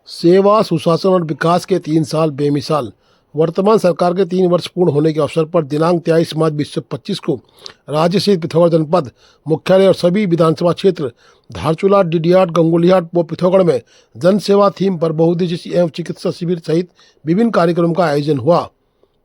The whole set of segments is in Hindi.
सेवा, सुशासन और विकास के 3 साल बेमिसाल। वर्तमान सरकार के 3 वर्ष पूर्ण होने के अवसर पर दिनांक 23 मार्च 2025 को राज्य सहित पिथौरागढ़ जनपद मुख्यालय और सभी विधानसभा क्षेत्र धारचूला, डीडीहाट, गंगोलीहाट व पिथौरागढ़ में जन सेवा थीम पर बहुउद्देशीय एवं चिकित्सा शिविर सहित विभिन्न कार्यक्रमों का आयोजन हुआ।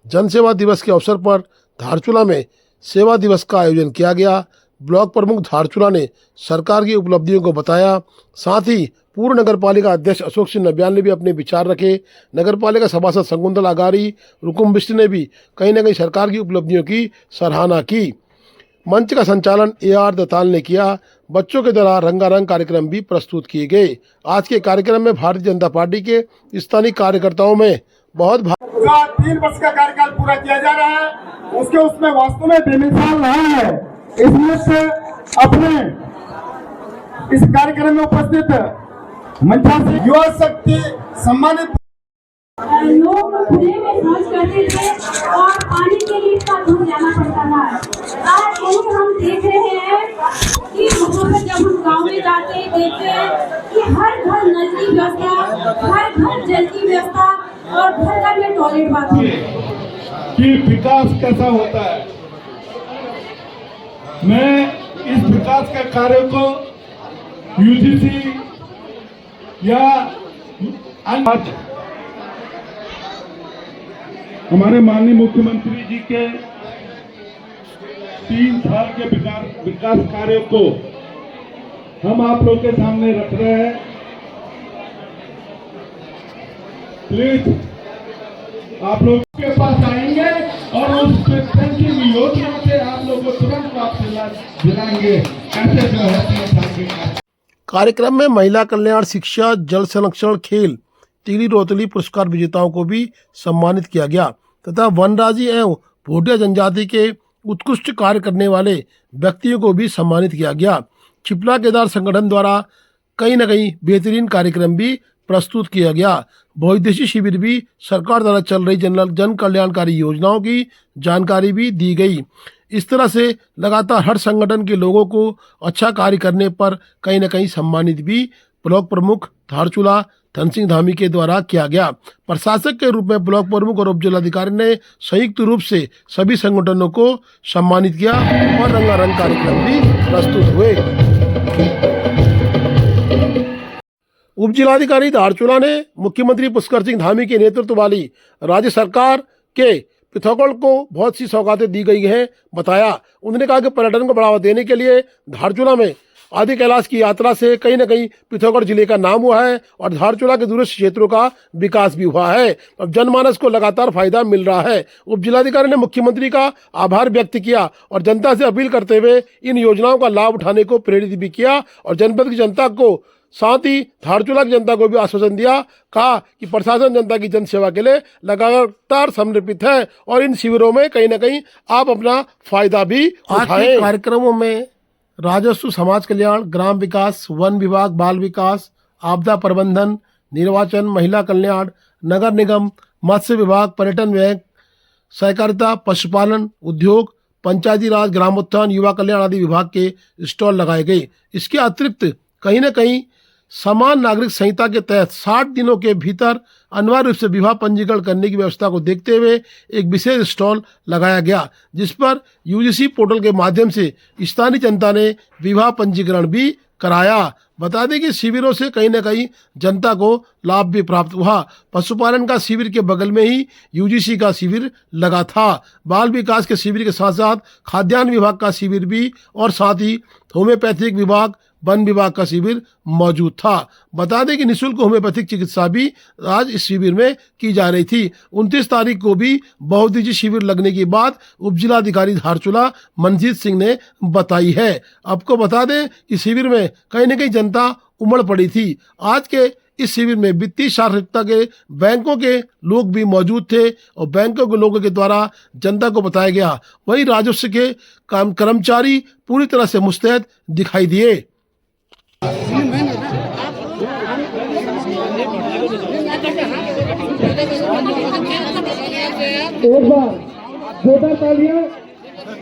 जन सेवा दिवस के अवसर पर धारचूला में सेवा दिवस का आयोजन किया गया। ब्लॉक प्रमुख धारचूला ने सरकार की उपलब्धियों को बताया। साथ ही पूर्व नगर पालिका अध्यक्ष अशोक सिंह नबियाल ने भी अपने विचार रखे। नगर पालिका सभासद शकुंतला अगारी, रुकुम बिष्ट ने भी कहीं न कहीं सरकार की उपलब्धियों की सराहना की। मंच का संचालन AR दत्ताल ने किया। बच्चों के द्वारा रंगारंग कार्यक्रम भी प्रस्तुत किए गए। आज के कार्यक्रम में भारतीय जनता पार्टी के स्थानीय कार्यकर्ताओं में बहुत 3 वर्ष का कार्यकाल पूरा किया जा रहा है, उसमें वास्तव में बेमिसाल रहा है। इसमें से अपने इस कार्यक्रम में उपस्थित मंचासी युवा शक्ति सम्मानित लोग खुले में शौच करते थे और पानी के लिए इतना दूर जाना पड़ता था। आज यही हम देख रहे हैं कि वहाँ पर जब हम गाँव में जाते हैं देखते हैं कि हर घर नल की व्यवस्था, हर घर जल की व्यवस्था और घर घर में टॉयलेट बाथरूम। कि विकास कैसा होता है। मैं इस विकास के कार्य को UGC या आज हमारे माननीय मुख्यमंत्री जी के 3 साल के विकास कार्यों को हम आप लोग के सामने रख रहे हैं। प्लीज आप लोग के पास आएंगे और उस पेंशन की योजना से आप लोगों को तुरंत वापस दिलाएंगे। ऐसे जो है कार्यक्रम में महिला कल्याण, शिक्षा, जल संरक्षण, खेल, टिहरी रोतली पुरस्कार विजेताओं को भी सम्मानित किया गया तथा वनराजी एवं भोटिया जनजाति के उत्कृष्ट कार्य करने वाले व्यक्तियों को भी सम्मानित किया गया। चिपला केदार संगठन द्वारा कहीं न कहीं बेहतरीन कार्यक्रम भी प्रस्तुत किया गया। बहुउद्देशीय शिविर भी सरकार द्वारा चल रही जन कल्याणकारी योजनाओं की जानकारी भी दी गई। इस तरह से लगातार हर संगठन के लोगों को अच्छा कार्य करने पर कहीं न कहीं सम्मानित भी ब्लॉक प्रमुख धारचूला धन सिंह धामी के द्वारा किया गया। प्रशासक के रूप में ब्लॉक प्रमुख और उप जिलाधिकारी ने संयुक्त रूप से सभी संगठनों को सम्मानित किया और रंगारंग कार्यक्रम भी प्रस्तुत हुए। उप जिलाधिकारी धारचूला ने मुख्यमंत्री पुष्कर सिंह धामी के नेतृत्व वाली राज्य सरकार के पिथौरागढ़ को बहुत सी सौगातें दी गई हैं बताया। उन्होंने कहा कि पर्यटन को बढ़ावा देने के लिए धारचूला में आदि कैलाश की यात्रा से कहीं न कहीं पिथौरागढ़ जिले का नाम हुआ है और धारचूला के दूरस्थ क्षेत्रों का विकास भी हुआ है। अब जनमानस को लगातार फायदा मिल रहा है। उप जिलाधिकारी ने मुख्यमंत्री का आभार व्यक्त किया और जनता से अपील करते हुए इन योजनाओं का लाभ उठाने को प्रेरित भी किया और जनपद की जनता को, साथ ही धारचूला की जनता को भी आश्वासन दिया। कहा कि प्रशासन जनता की जन सेवा के लिए लगातार समर्पित है और इन शिविरों में कहीं न कहीं आप अपना फायदा भी उठाएं। कार्यक्रमों में राजस्व, समाज कल्याण, ग्राम विकास, वन विभाग, बाल विकास, आपदा प्रबंधन, निर्वाचन, महिला कल्याण, नगर निगम, मत्स्य विभाग, पर्यटन विभाग, सहकारिता, पशुपालन, उद्योग, पंचायती राज, ग्रामोत्थान, युवा कल्याण आदि विभाग के स्टॉल लगाए गए। इसके अतिरिक्त कहीं न कहीं समान नागरिक संहिता के तहत 60 दिनों के भीतर अनिवार्य रूप से विवाह पंजीकरण करने की व्यवस्था को देखते हुए एक विशेष स्टॉल लगाया गया, जिस पर UGC पोर्टल के माध्यम से स्थानीय जनता ने विवाह पंजीकरण भी कराया। बता दें कि शिविरों से कहीं न कहीं जनता को लाभ भी प्राप्त हुआ। पशुपालन का शिविर के बगल में ही UGC का शिविर लगा था। बाल विकास के शिविर के साथ साथ खाद्यान्न विभाग का शिविर भी और साथ ही होम्योपैथिक विभाग, वन विभाग का शिविर मौजूद था। बता दें कि निःशुल्क होम्योपैथिक चिकित्सा भी आज इस शिविर में की जा रही थी। 29 तारीख को भी बहुउद्देशीय शिविर लगने की बात उप जिलाधिकारी धारचूला मनजीत सिंह ने बताई है। आपको बता दें कि शिविर में कहीं न कहीं जनता उमड़ पड़ी थी। आज के इस शिविर में वित्तीय साक्षरता के बैंकों के लोग भी मौजूद थे और बैंकों के लोगों के द्वारा जनता को बताया गया। वहीं राजस्व के कर्मचारी पूरी तरह से मुस्तैद दिखाई दिए। एक बार जोरदार तालियां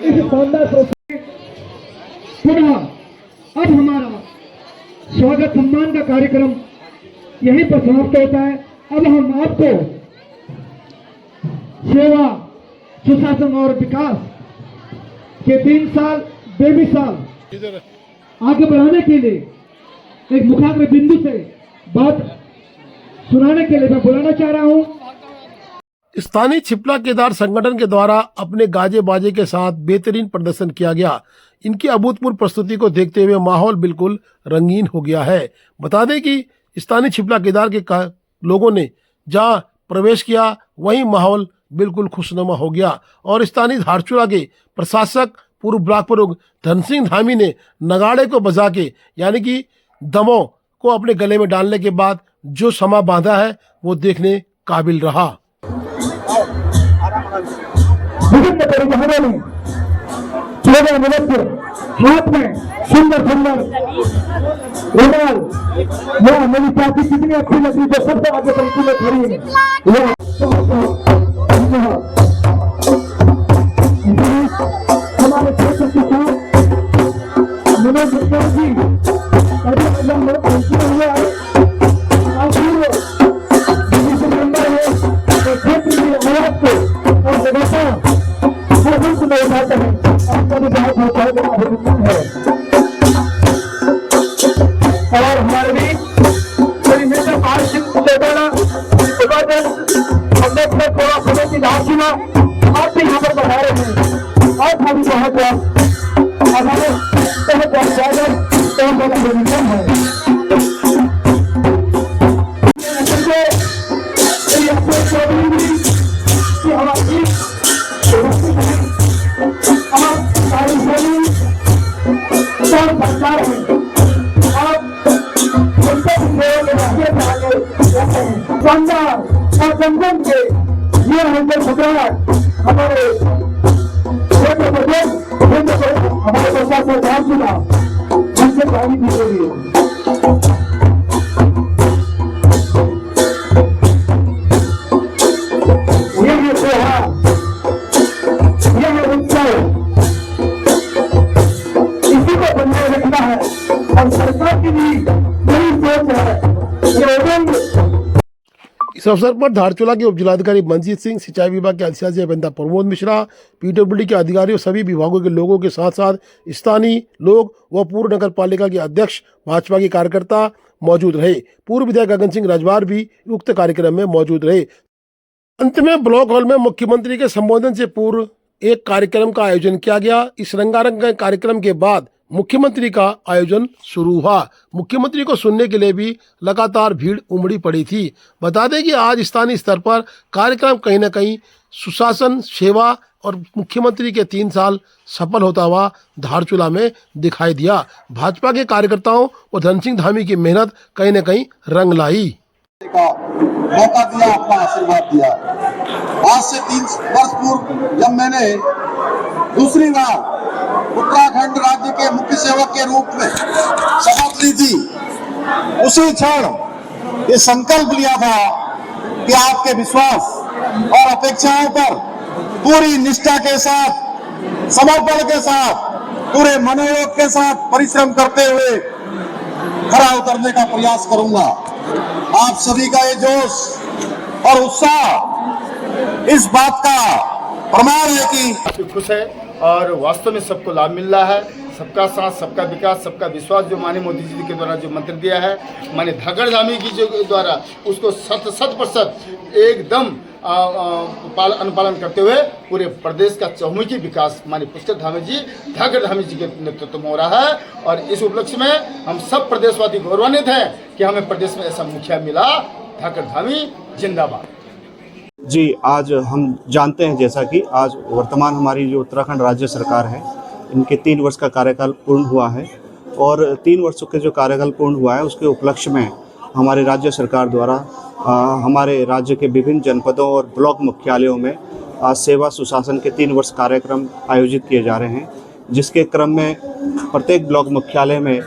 इस शानदार पुनः अब हमारा स्वागत सम्मान का कार्यक्रम यहीं पर समाप्त होता है। अब हम आपको सेवा, सुशासन और विकास के 3 साल बेमिसाल आगे बढ़ाने के लिए एक मुखाग्र बिंदु से बात सुनाने के लिए मैं बुलाना चाह रहा हूं। स्थानीय छिपला केदार संगठन के द्वारा अपने गाजे बाजे के साथ बेहतरीन प्रदर्शन किया गया। इनकी अभूतपूर्व प्रस्तुति को देखते हुए माहौल बिल्कुल रंगीन हो गया है। बता दें कि स्थानीय छिपला केदार के लोगों ने जहां प्रवेश किया वहीं माहौल बिल्कुल खुशनुमा हो गया और स्थानीय धारचूला के प्रशासक पूर्व ब्लॉक प्रमुख धन सिंह धामी ने नगाड़े को बजा के यानी कि दमों को अपने गले में डालने के बाद जो समा बांधा है वो देखने काबिल रहा। विभिन्न परिवारों में चौदह मिनट हाथ में सुंदर सुंदर रुमाल, यह मेरी चाची कितनी अच्छी लगी जो सबसे आगे पंक्ति में खड़ी है। हमारे क्षेत्र की मनोज जी अभी मतलब पंक्ति हुए और क्षेत्र की औरत को और व्यवस्था हर में उठाते हैं। आपका भी बहुत बहुत अभिनंदन है। और हमारे भी श्री नेता पाल सिंह चौटाला थोड़ा समय की धारचूला आप भी यहाँ पर बढ़ा रहे हैं और हमारी बहुत हमारे बहुत स्वागत अभिनंदन है। और जनगण के ये हमारे हमारे प्रशासन धारचूला जिनसे पानी भी हो रही है। इसी को बनाए रखना है और सरकार की भी यही सोच है। इस अवसर पर धारचूला के उपजिलाधिकारी मंजीत सिंह, सिंचाई विभाग के अधिशासी अभियंता प्रमोद मिश्रा, पीडब्ल्यूडी के अधिकारियों, सभी विभागों के लोगों के साथ साथ स्थानीय लोग व पूर्व नगर पालिका के अध्यक्ष, भाजपा के कार्यकर्ता मौजूद रहे। पूर्व विधायक गगन सिंह रजवार भी उक्त कार्यक्रम में मौजूद रहे। अंत में ब्लॉक हॉल में मुख्यमंत्री के संबोधन से पूर्व एक कार्यक्रम का आयोजन किया गया। इस रंगारंग कार्यक्रम के बाद मुख्यमंत्री का आयोजन शुरू हुआ। मुख्यमंत्री को सुनने के लिए भी लगातार भीड़ उमड़ी पड़ी थी। बता दें कि आज स्थानीय स्तर पर कार्यक्रम कहीं न कहीं सुशासन, सेवा और मुख्यमंत्री के 3 साल सफल होता हुआ धारचूला में दिखाई दिया। भाजपा के कार्यकर्ताओं और धन सिंह धामी की मेहनत कहीं न कहीं रंग लाई। मौका दिया, अपना आशीर्वाद दिया। आज से 3 वर्ष पूर्व जब मैंने दूसरी बार उत्तराखंड राज्य के मुख्य सेवक के रूप में शपथ ली थी, उसी क्षण ये संकल्प लिया था कि आपके विश्वास और अपेक्षाओं पर पूरी निष्ठा के साथ, समर्पण के साथ, पूरे मनोयोग के साथ परिश्रम करते हुए खरा उतरने का प्रयास करूंगा। आप सभी का ये जोश और उत्साह इस बात का प्रमाण है कि खुश है और वास्तव में सबको लाभ मिल रहा है। सबका साथ, सबका विकास, सबका विश्वास जो माननीय मोदी जी के द्वारा जो मंत्र दिया है, माननीय धाकड़ धामी जी जो द्वारा उसको 100% एकदम अनुपालन करते हुए पूरे प्रदेश का चहुमुखी विकास माननीय पुष्कर धामी जी, धाकड़ धामी जी के नेतृत्व में हो रहा है। और इस उपलक्ष्य में हम सब प्रदेशवासी गौरवान्वित हैं कि हमें प्रदेश में ऐसा मुखिया मिला। धाकड़ धामी जिंदाबाद। जी, आज हम जानते हैं जैसा कि आज वर्तमान हमारी जो उत्तराखंड राज्य सरकार है, इनके 3 वर्ष का कार्यकाल पूर्ण हुआ है और 3 वर्षों के जो कार्यकाल पूर्ण हुआ है उसके उपलक्ष्य में हमारे राज्य सरकार द्वारा हमारे राज्य के विभिन्न जनपदों और ब्लॉक मुख्यालयों में सेवा सुशासन के 3 वर्ष कार्यक्रम आयोजित किए जा रहे हैं, जिसके क्रम में प्रत्येक ब्लॉक मुख्यालय में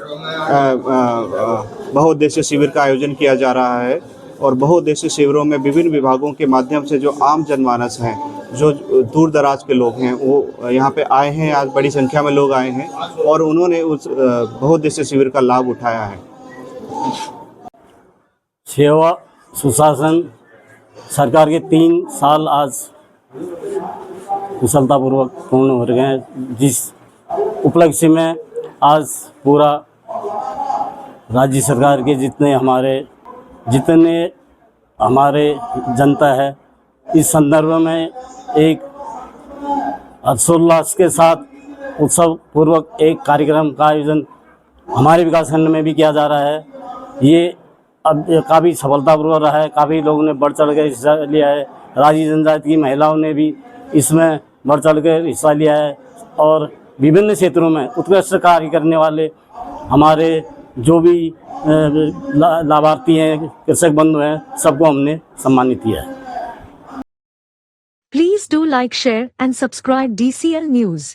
बहुउद्देशीय शिविर का आयोजन किया जा रहा है। और बहुउद्देशीय शिविरों में विभिन्न विभागों के माध्यम से जो आम जनमानस हैं, जो दूर दराज के लोग हैं, वो यहाँ पे आए हैं। आज बड़ी संख्या में लोग आए हैं और उन्होंने उस बहुउद्देशीय शिविर का लाभ उठाया है। सेवा सुशासन सरकार के 3 साल आज कुशलतापूर्वक पूर्ण हो गए हैं, जिस उपलक्ष्य में आज पूरा राज्य सरकार के जितने हमारे जनता है, इस संदर्भ में एक हर्षोल्लास के साथ उत्सव पूर्वक एक कार्यक्रम का आयोजन हमारे विकासखंड में भी किया जा रहा है। ये अब काफ़ी सफलतापूर्वक रहा है, काफ़ी लोगों ने बढ़ चढ़ कर हिस्सा लिया है। राजी जनजाति की महिलाओं ने भी इसमें बढ़ चढ़ कर हिस्सा लिया है और विभिन्न क्षेत्रों में उत्कृष्ट कार्य करने वाले हमारे जो भी लाभार्थी हैं, कृषक बंधु हैं, सबको हमने सम्मानित किया है। Please do like, share and subscribe DCL News.